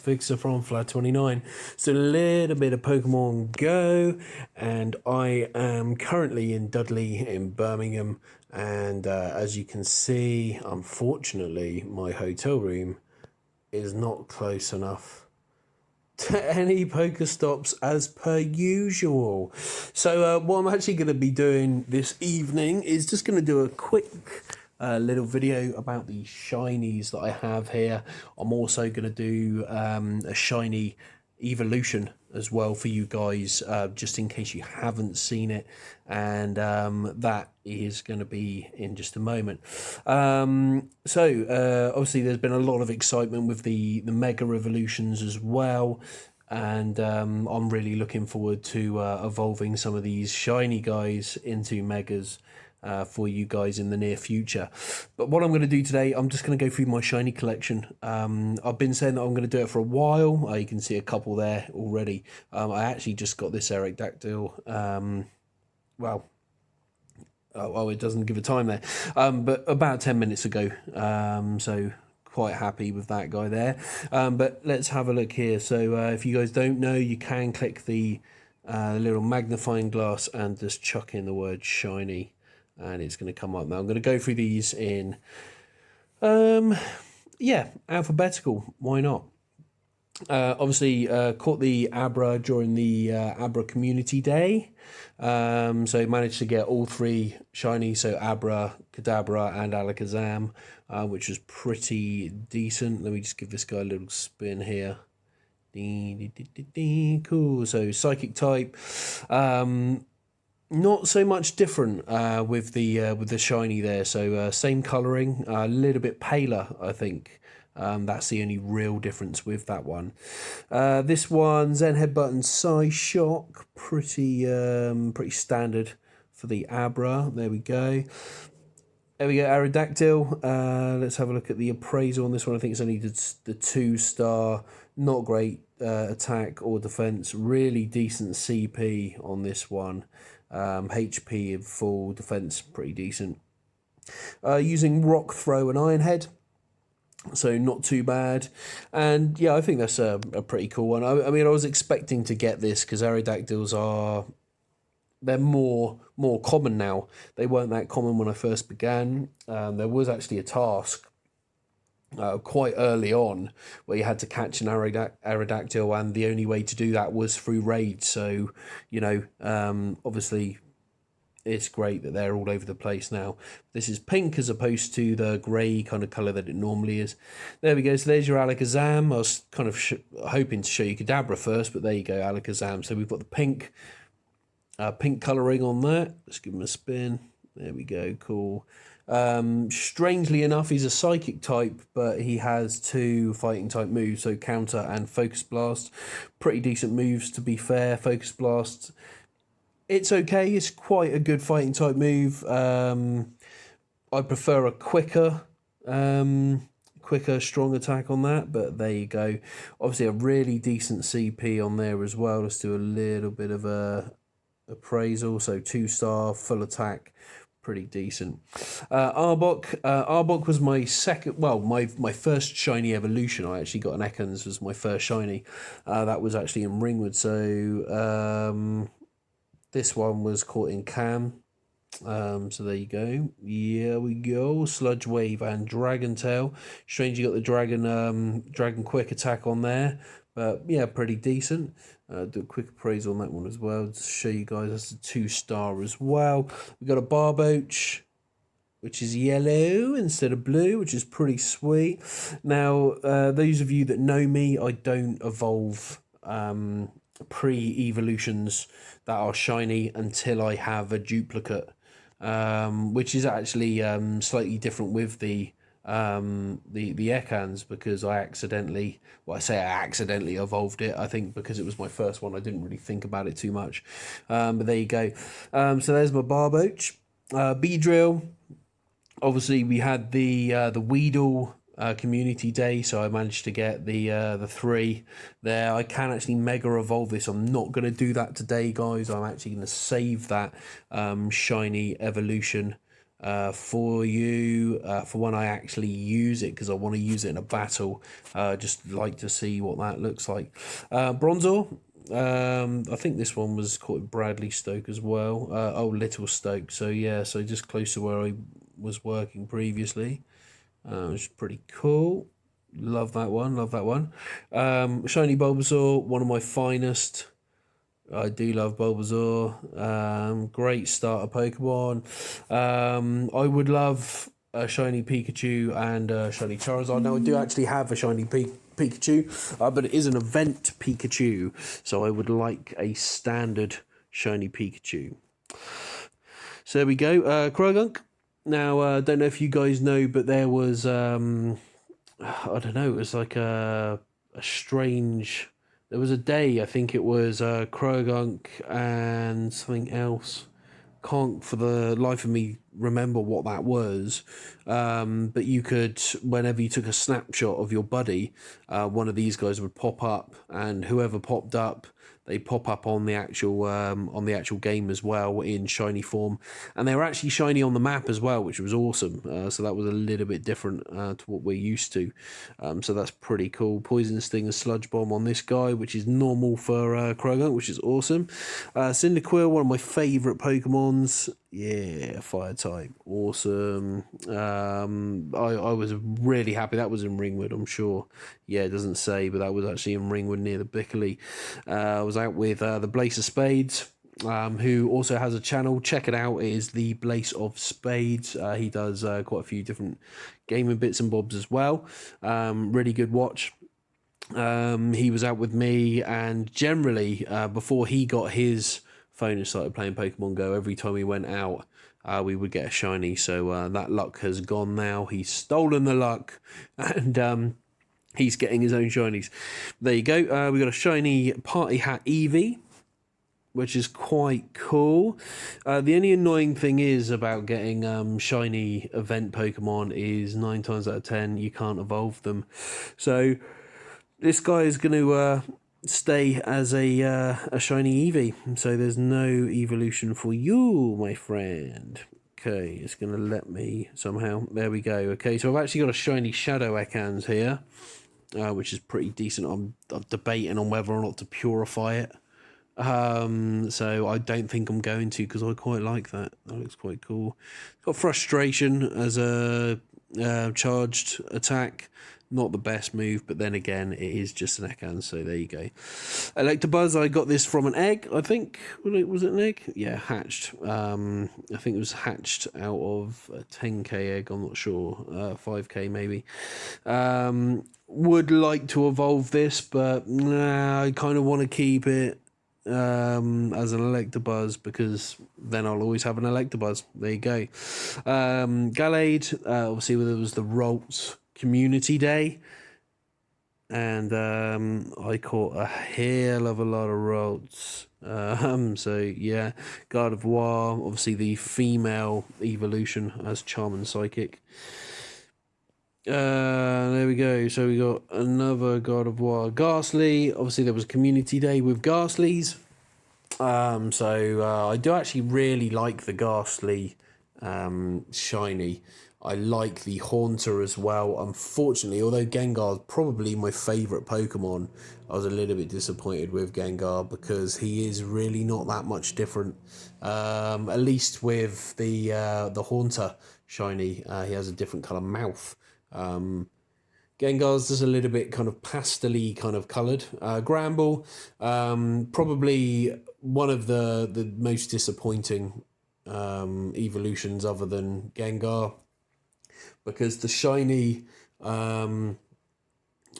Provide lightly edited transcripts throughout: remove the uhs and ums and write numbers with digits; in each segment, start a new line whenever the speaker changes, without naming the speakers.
Fixer from Flat29. So a little bit of Pokemon Go, and I am currently in Dudley in Birmingham, and as you can see, unfortunately, my hotel room is not close enough to any Pokestops as per usual. So what I'm actually going to be doing this evening is just going to do a quick little video about the shinies that I have here. I'm also going to do a shiny evolution as well for you guys, just in case you haven't seen it, and that is going to be in just a moment. So obviously there's been a lot of excitement with the mega evolutions as well, and I'm really looking forward to evolving some of these shiny guys into megas for you guys in the near future. But what I'm going to do today, I'm just going to go through my shiny collection. I've been saying that I'm going to do it for a while. You can see a couple there already. I actually just got this Aerodactyl. Well, it doesn't give a time there, but about 10 minutes ago. So quite happy with that guy there. But let's have a look here. So if you guys don't know, you can click the little magnifying glass and just chuck in the word shiny, and it's going to come up. Now I'm going to go through these in alphabetical. Why not? Obviously caught the Abra during the Abra community day, so managed to get all three shiny, so Abra, Kadabra and Alakazam, which was pretty decent. Let me just give this guy a little spin here. Cool. So psychic type, not so much different with the shiny there. So same colouring, a little bit paler, I think. That's the only real difference with that one. This one, Zen Headbutt and Psy Shock, pretty standard for the Abra. There we go. There we go, Aerodactyl. Let's have a look at the appraisal on this one. I think it's only the 2-star. Not great attack or defense. Really decent CP on this one. HP in full, defense pretty decent. Using Rock Throw and Iron Head, so not too bad. And yeah, I think that's a pretty cool one. I mean, I was expecting to get this because Aerodactyls they're more common now. They weren't that common when I first began. There was actually a task quite early on where you had to catch an Aerodactyl, and the only way to do that was through raids. So, you know, obviously it's great that they're all over the place now. This is pink as opposed to the grey kind of colour that it normally is. There we go. So there's your Alakazam. I was kind of hoping to show you Kadabra first, but there you go, Alakazam. So we've got the pink colouring on that. Let's give him a spin. There we go. Cool. Strangely enough, he's a psychic type, but he has 2 fighting type moves, so counter and focus blast. Pretty decent moves, to be fair. Focus blast, it's okay. It's quite a good fighting type move. I prefer a quicker strong attack on that, but there you go. Obviously a really decent CP on there as well. Let's do a little bit of a appraisal. So 2-star, full attack, pretty decent. Arbok was my second, well, my first shiny evolution. I actually got an Ekans was my first shiny. That was actually in Ringwood. So this one was caught in Cam. So there you go. Yeah, we go. Sludge Wave and Dragon Tail. Strange you got the Dragon Quick attack on there, but yeah, pretty decent. Do a quick appraisal on that one as well to show you guys. That's a 2-star as well. We got a Barboach, which is yellow instead of blue, which is pretty sweet. Now, those of you that know me, I don't evolve pre-evolutions that are shiny until I have a duplicate, which is actually slightly different with the Ekans, because I accidentally evolved it. I think because it was my first one, I didn't really think about it too much. But there you go. So there's my Barboach. Beedrill. Obviously, we had the Weedle community day, so I managed to get the 3 there. I can actually mega evolve this. I'm not going to do that today, guys. I'm actually going to save that shiny evolution for you for when I actually use it, because I want to use it in a battle. Just like to see what that looks like. Bronzor. I think this one was called Bradley Stoke as well. Oh, Little Stoke. So yeah, so just close to where I was working previously. Which is pretty cool. Love that one. Love that one. Shiny Bulbasaur, one of my finest. I do love Bulbasaur. Great starter Pokemon. I would love a shiny Pikachu and a shiny Charizard. Now I do actually have a shiny Pikachu, but it is an event Pikachu, so I would like a standard shiny Pikachu. So there we go. Krogunk. Now I don't know if you guys know, but there was I don't know. It was like a strange. There was a day, I think it was Krogunk and something else. Can't for the life of me remember what that was. But you could, whenever you took a snapshot of your buddy, one of these guys would pop up, and whoever popped up, they pop up on the actual game as well in shiny form, and they were actually shiny on the map as well, which was awesome. So that was a little bit different to what we're used to. So that's pretty cool. Poison Sting and Sludge Bomb on this guy, which is normal for Krogunk, which is awesome. Cyndaquil, one of my favourite Pokemons. Yeah, fire type, awesome. I was really happy that was in Ringwood. I'm sure. Yeah, it doesn't say, but that was actually in Ringwood near the Bickley. I was out with the Blaze of Spades, who also has a channel. Check it out. It is the Blaze of Spades. He does quite a few different gaming bits and bobs as well. Really good watch. He was out with me, and generally before he got his phone and started playing Pokemon Go, every time we went out we would get a shiny. So that luck has gone now. He's stolen the luck, and he's getting his own shinies. There you go. We got a shiny Party Hat Eevee, which is quite cool. The only annoying thing is about getting shiny event Pokemon is 9 times out of 10 you can't evolve them. So this guy is going to stay as a shiny Eevee. So there's no evolution for you, my friend. Okay, it's going to let me somehow. There we go. Okay, so I've actually got a shiny Shadow Ekans here, which is pretty decent. I'm debating on whether or not to purify it. So I don't think I'm going to, because I quite like that. That looks quite cool. Got Frustration as a charged attack. Not the best move, but then again, it is just an Ekans, so there you go. Electabuzz, I got this from an egg, I think. Was it an egg? Yeah, hatched. I think it was hatched out of a 10k egg, I'm not sure. 5k maybe. Would like to evolve this, but nah, I kind of want to keep it as an Electabuzz, because then I'll always have an Electabuzz. There you go. Gallade, obviously there was the Rolts Community Day, and I caught a hell of a lot of Rolts. So yeah, Gardevoir, obviously the female evolution as Charm and Psychic. There we go. So we got another Gardevoir. Ghastly, obviously there was Community Day with Ghastlies. So I do actually really like the Ghastly shiny. I like the Haunter as well. Unfortunately, although Gengar's probably my favourite Pokemon, I was a little bit disappointed with Gengar, because he is really not that much different. At least with the Haunter shiny, he has a different colour mouth. Gengar's just a little bit kind of pastel-y kind of coloured. Gramble, probably one of the most disappointing evolutions other than Gengar, because the shiny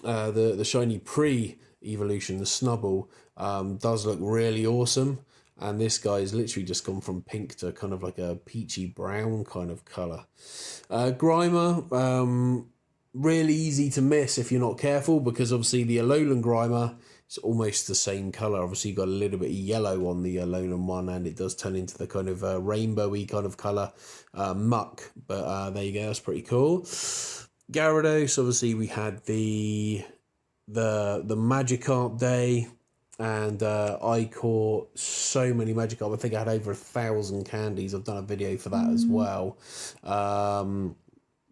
the shiny pre-evolution, the Snubble, does look really awesome, and this guy's literally just gone from pink to kind of like a peachy brown kind of colour. Grimer, really easy to miss if you're not careful, because obviously the Alolan Grimer is almost the same colour. Obviously you've got a little bit of yellow on the Alolan one, and it does turn into the kind of rainbowy kind of colour, muck, but there you go, that's pretty cool. Gyarados, obviously we had the Magikarp Day, and I caught so many Magikarp. I think I had over 1,000 candies. I've done a video for that as well,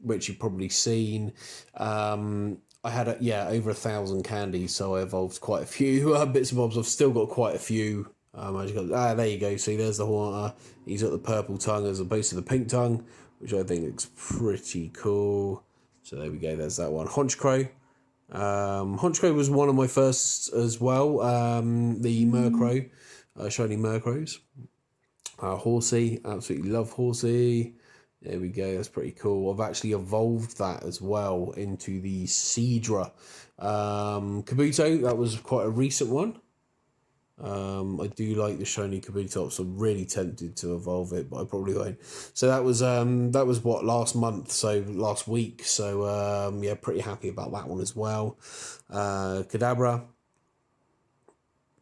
which you've probably seen. I had over 1,000 candies, so I evolved quite a few bits and bobs. I've still got quite a few. There you go. See, there's the Haunter. He's got the purple tongue as opposed to the pink tongue, which I think looks pretty cool. So there we go. There's that one. Honchkrow. Honchkrow was one of my first as well. The Murkrow, shiny Murkrows. Horsey, absolutely love Horsey. There we go, that's pretty cool. I've actually evolved that as well into the Seadra. Kabuto, that was quite a recent one. I do like the shiny Kabuto, so I'm really tempted to evolve it, but I probably won't. So that was what, last month, so last week. So yeah, pretty happy about that one as well. Kadabra.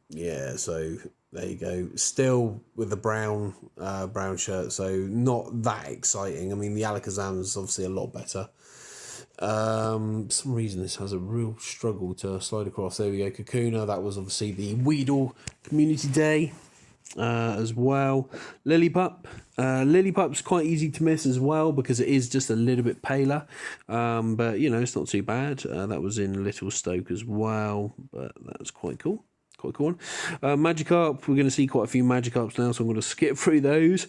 Yeah, so there you go. Still with the brown shirt, so not that exciting. I mean, the Alakazam is obviously a lot better. For some reason this has a real struggle to slide across. There we go. Kakuna, that was obviously the Weedle Community Day as well. Lillipup. Lillipup's quite easy to miss as well because it is just a little bit paler. But, you know, it's not too bad. That was in Little Stoke as well, but that's quite cool. Quite cool one. Magikarp, we're going to see quite a few Magikarps now, so I'm going to skip through those.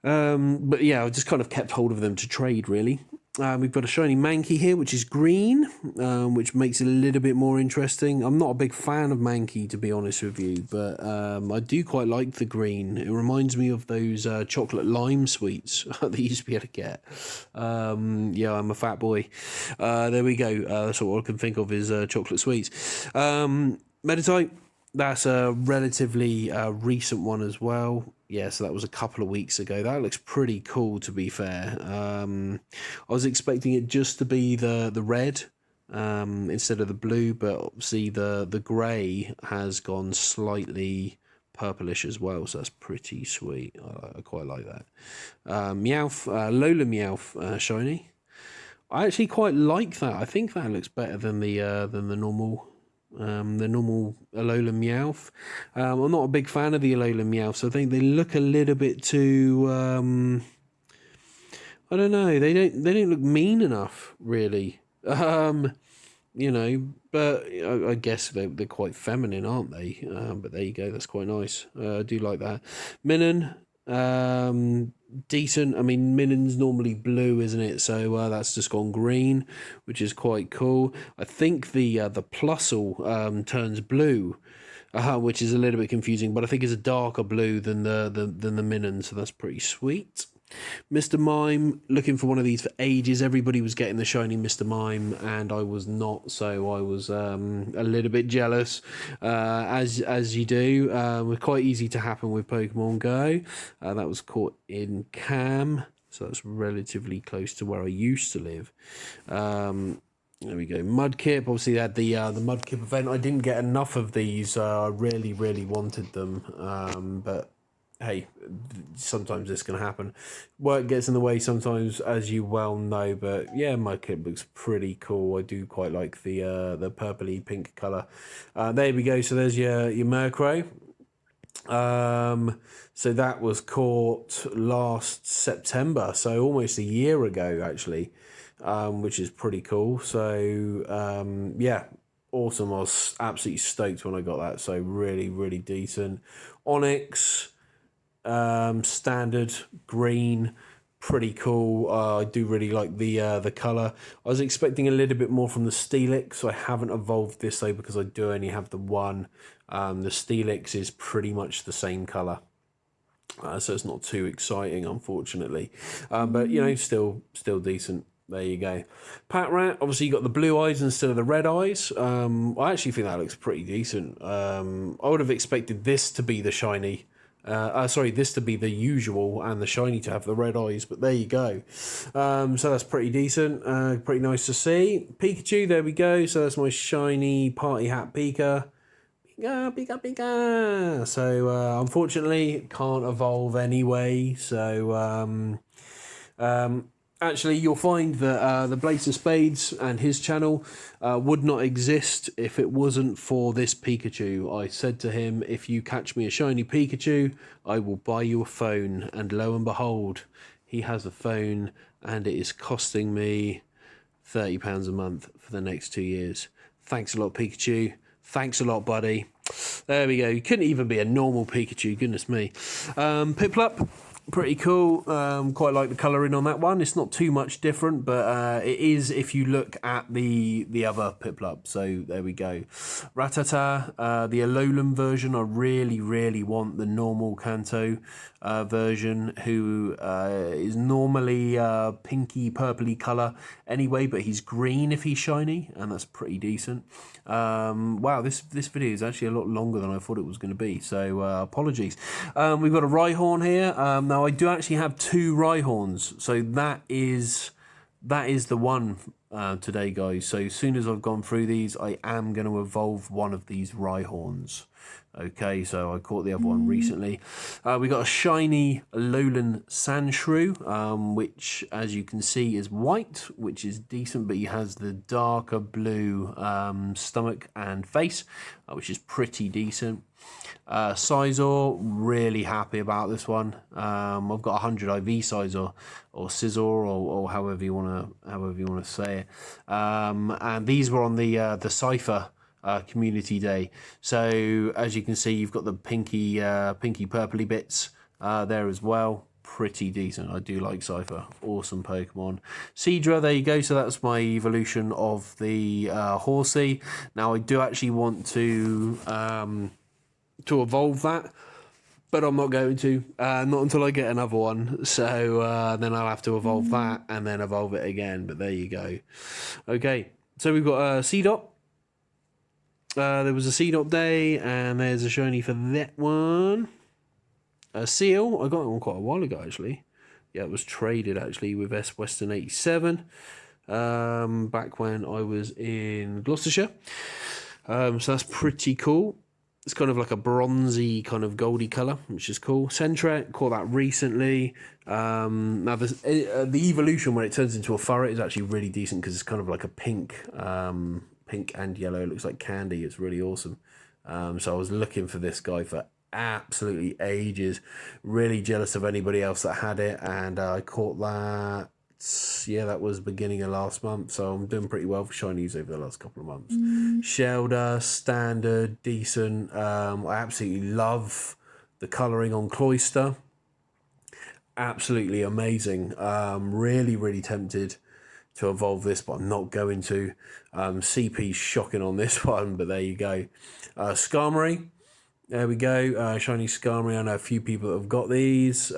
But yeah, I just kind of kept hold of them to trade, really. We've got a shiny Mankey here, which is green, which makes it a little bit more interesting. I'm not a big fan of Mankey, to be honest with you, but I do quite like the green. It reminds me of those chocolate lime sweets that you used to be able to get. Yeah, I'm a fat boy. There we go. That's all I can think of is chocolate sweets. Meditite, that's a relatively recent one as well. Yeah, so that was a couple of weeks ago. That looks pretty cool, to be fair. I was expecting it just to be the red instead of the blue, but obviously the grey has gone slightly purplish as well, so that's pretty sweet. I quite like that. Meowth, Lola Meowth shiny. I actually quite like that. I think that looks better than the normal. The normal Alola Meowth. I'm not a big fan of the Alola Meowth, so I think they look a little bit too. I don't know. They don't look mean enough, really. You know, but I guess they're quite feminine, aren't they? But there you go. That's quite nice. I do like that. Minun. Decent. I mean, Minun's normally blue, isn't it? So that's just gone green, which is quite cool. I think the Plusle turns blue, which is a little bit confusing, but I think it's a darker blue than the Minun, so that's pretty sweet. Mr. Mime, looking for one of these for ages. Everybody was getting the shiny Mr. Mime, and I was not, so I was a little bit jealous, as you do. We're quite easy to happen with Pokemon Go. That was caught in Cam, so that's relatively close to where I used to live. There we go. Mudkip. Obviously, they had the Mudkip event. I didn't get enough of these. I really, really wanted them, but hey, sometimes this can happen. Work gets in the way sometimes, as you well know, but yeah, my kit looks pretty cool. I do quite like the purpley pink colour. There we go. So there's your Murkrow. So that was caught last September, so almost a year ago, actually, which is pretty cool. So yeah, awesome. I was absolutely stoked when I got that. So really, really decent. Onyx. Standard green, pretty cool. I do really like the colour. I was expecting a little bit more from the Steelix, so I haven't evolved this though because I do only have the one. The Steelix is pretty much the same colour, so it's not too exciting, unfortunately. But you know, still decent. There you go. Patrat, obviously you got the blue eyes instead of the red eyes. I actually think that looks pretty decent. I would have expected this to be the shiny. This to be the usual and the shiny to have the red eyes, but there you go. So that's pretty decent, pretty nice to see. Pikachu, there we go. So that's my shiny party hat Pika. Pika. So unfortunately, can't evolve anyway. So Actually, you'll find that the Blaze of Spades and his channel would not exist if it wasn't for this Pikachu. I said to him, if you catch me a shiny Pikachu, I will buy you a phone. And lo and behold, he has a phone and it is costing me £30 a month for the next 2 years. Thanks a lot, Pikachu. Thanks a lot, buddy. There we go. You couldn't even be a normal Pikachu, goodness me. Piplup. Pretty cool. Quite like the colouring on that one. It's not too much different, but it is if you look at the other Piplup. So there we go. Ratata, the Alolan version. I really want the normal Kanto version, who is normally pinky purpley colour anyway, but he's green if he's shiny, and that's pretty decent. Wow, this video is actually a lot longer than I thought it was going to be, so apologies. We've got a Rhyhorn here. Now I do actually have 2 Rhyhorns, so that is the one today, guys. So as soon as I've gone through these, I am going to evolve one of these Rhyhorns. Okay, so I caught the other one recently. We got a shiny Alolan Sandshrew, which, as you can see, is white, which is decent, but he has the darker blue stomach and face, which is pretty decent. Sizor, really happy about this one. I've got 100 IV Sizor or Scizor or however you want to say it. And these were on the Cypher community day. So as you can see, you've got the pinky purpley bits there as well. Pretty decent. I do like Cypher. Awesome Pokemon. Seadra, there you go. So that's my evolution of the Horsey. Now I do actually want to evolve that, but I'm not going to, not until I get another one. So then I'll have to evolve that and then evolve it again. But there you go. Okay, so we've got Seedot. There was a Seedot day, and there's a shiny for that one. A Seal, I got that one quite a while ago, actually. Yeah, it was traded, actually, with S Western 87, back when I was in Gloucestershire. So that's pretty cool. It's kind of like a bronzy, kind of goldy colour, which is cool. Sentret, caught that recently. Now, the evolution when it turns into a furret is actually really decent, because it's kind of like a pink and yellow. It looks like candy. It's really awesome. So I was looking for this guy for absolutely ages. Really jealous of anybody else that had it, and I caught that. Yeah, that was beginning of last month, so I'm doing pretty well for shinies over the last couple of months. Shelder, standard, decent. I absolutely love the colouring on Cloyster. Absolutely amazing. Really tempted to evolve this, but I'm not going to. CP's shocking on this one, but there you go. Skarmory, there we go. Shiny Skarmory. I know a few people that have got these.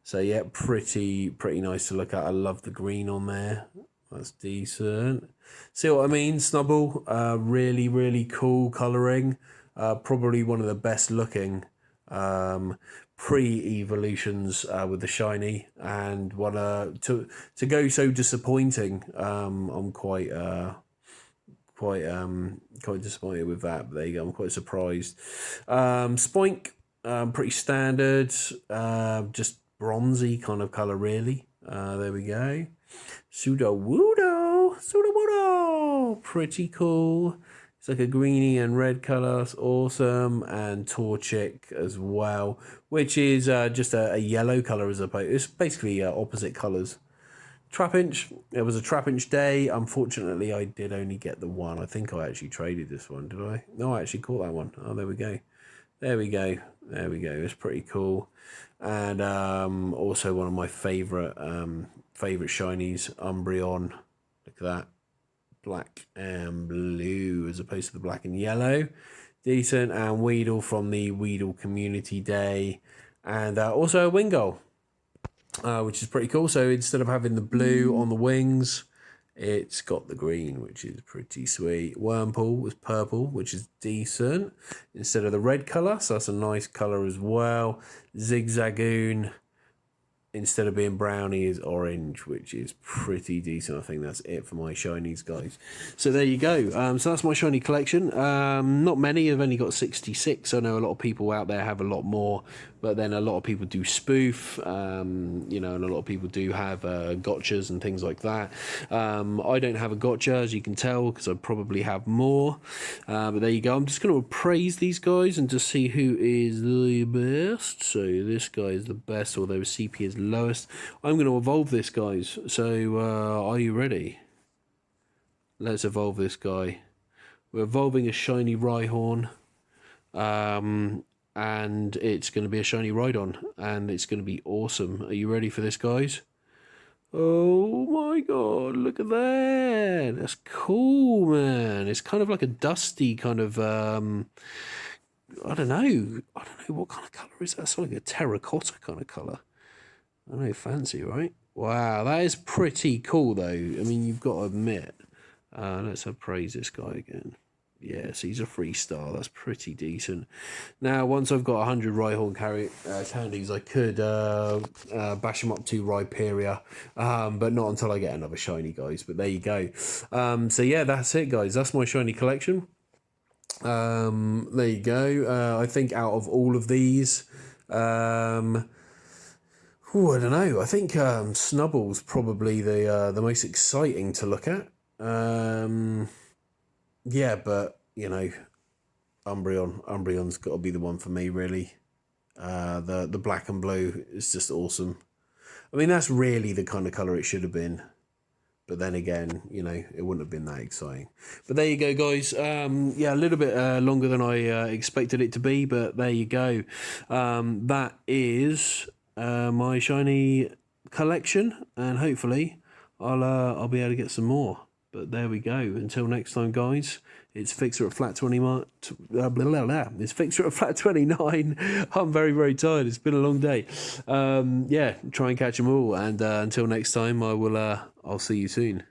So yeah, pretty nice to look at. I love the green on there. That's decent. See what I mean? Snubble, really cool colouring. Probably one of the best looking pre-evolutions with the shiny, and to go so disappointing. I'm quite disappointed with that, but there you go. I'm quite surprised. Spoink, pretty standard, just bronzy kind of colour, really. There we go. Sudowoodo, pretty cool. It's like a greeny and red colour. It's awesome. And Torchic as well, which is just a yellow colour as opposed. It's basically opposite colours. Trapinch. It was a Trapinch day. Unfortunately, I did only get the one. I think I actually traded this one, did I? No, I actually caught that one. Oh, there we go. There we go. It's pretty cool. And also one of my favourite shinies, Umbreon. Look at that. Black and blue as opposed to the black and yellow. Decent. And Weedle from the Weedle Community Day. And also a Wingull, which is pretty cool. So instead of having the blue on the wings, it's got the green, which is pretty sweet. Wurmple was purple, which is decent, instead of the red colour. So that's a nice colour as well. Zigzagoon, instead of being brown, he is orange, which is pretty decent. I think that's it for my shinies, guys. So there you go. So that's my shiny collection. Not many. I've only got 66. I know a lot of people out there have a lot more, but then a lot of people do spoof, you know, and a lot of people do have gotchas and things like that. I don't have a gotcha, as you can tell, because I probably have more. But there you go. I'm just going to appraise these guys and just see who is the best. So this guy is the best, although his CP is lowest. I'm going to evolve this, guys. So are you ready? Let's evolve this guy. We're evolving a shiny Rhyhorn. And it's going to be a shiny Rhydon, and it's going to be awesome. Are you ready for this, guys? Oh my god, look at that. That's cool, man. It's kind of like a dusty kind of, I don't know what kind of colour is that. It's like a terracotta kind of colour. I don't know, fancy, right? Wow, that is pretty cool, though. I mean, you've got to admit. Let's appraise this guy again. Yes, he's a 3-star. That's pretty decent. Now, once I've got 100 Rhyhorn candies, I could bash him up to Rhyperia, but not until I get another shiny, guys. But there you go. So yeah, that's it, guys. That's my shiny collection. There you go. I think out of all of these, I don't know. I think Snubble's probably the most exciting to look at. Yeah, but, you know, Umbreon's got to be the one for me, really. The black and blue is just awesome. I mean, that's really the kind of colour it should have been. But then again, you know, it wouldn't have been that exciting. But there you go, guys. Yeah, a little bit longer than I expected it to be, but there you go. That is my shiny collection, and hopefully I'll be able to get some more. But there we go. Until next time, guys. It's Fixer at Flat 20. It's Fixer at Flat 29. I'm very, very tired. It's been a long day. Yeah, try and catch them all. And until next time, I'll see you soon.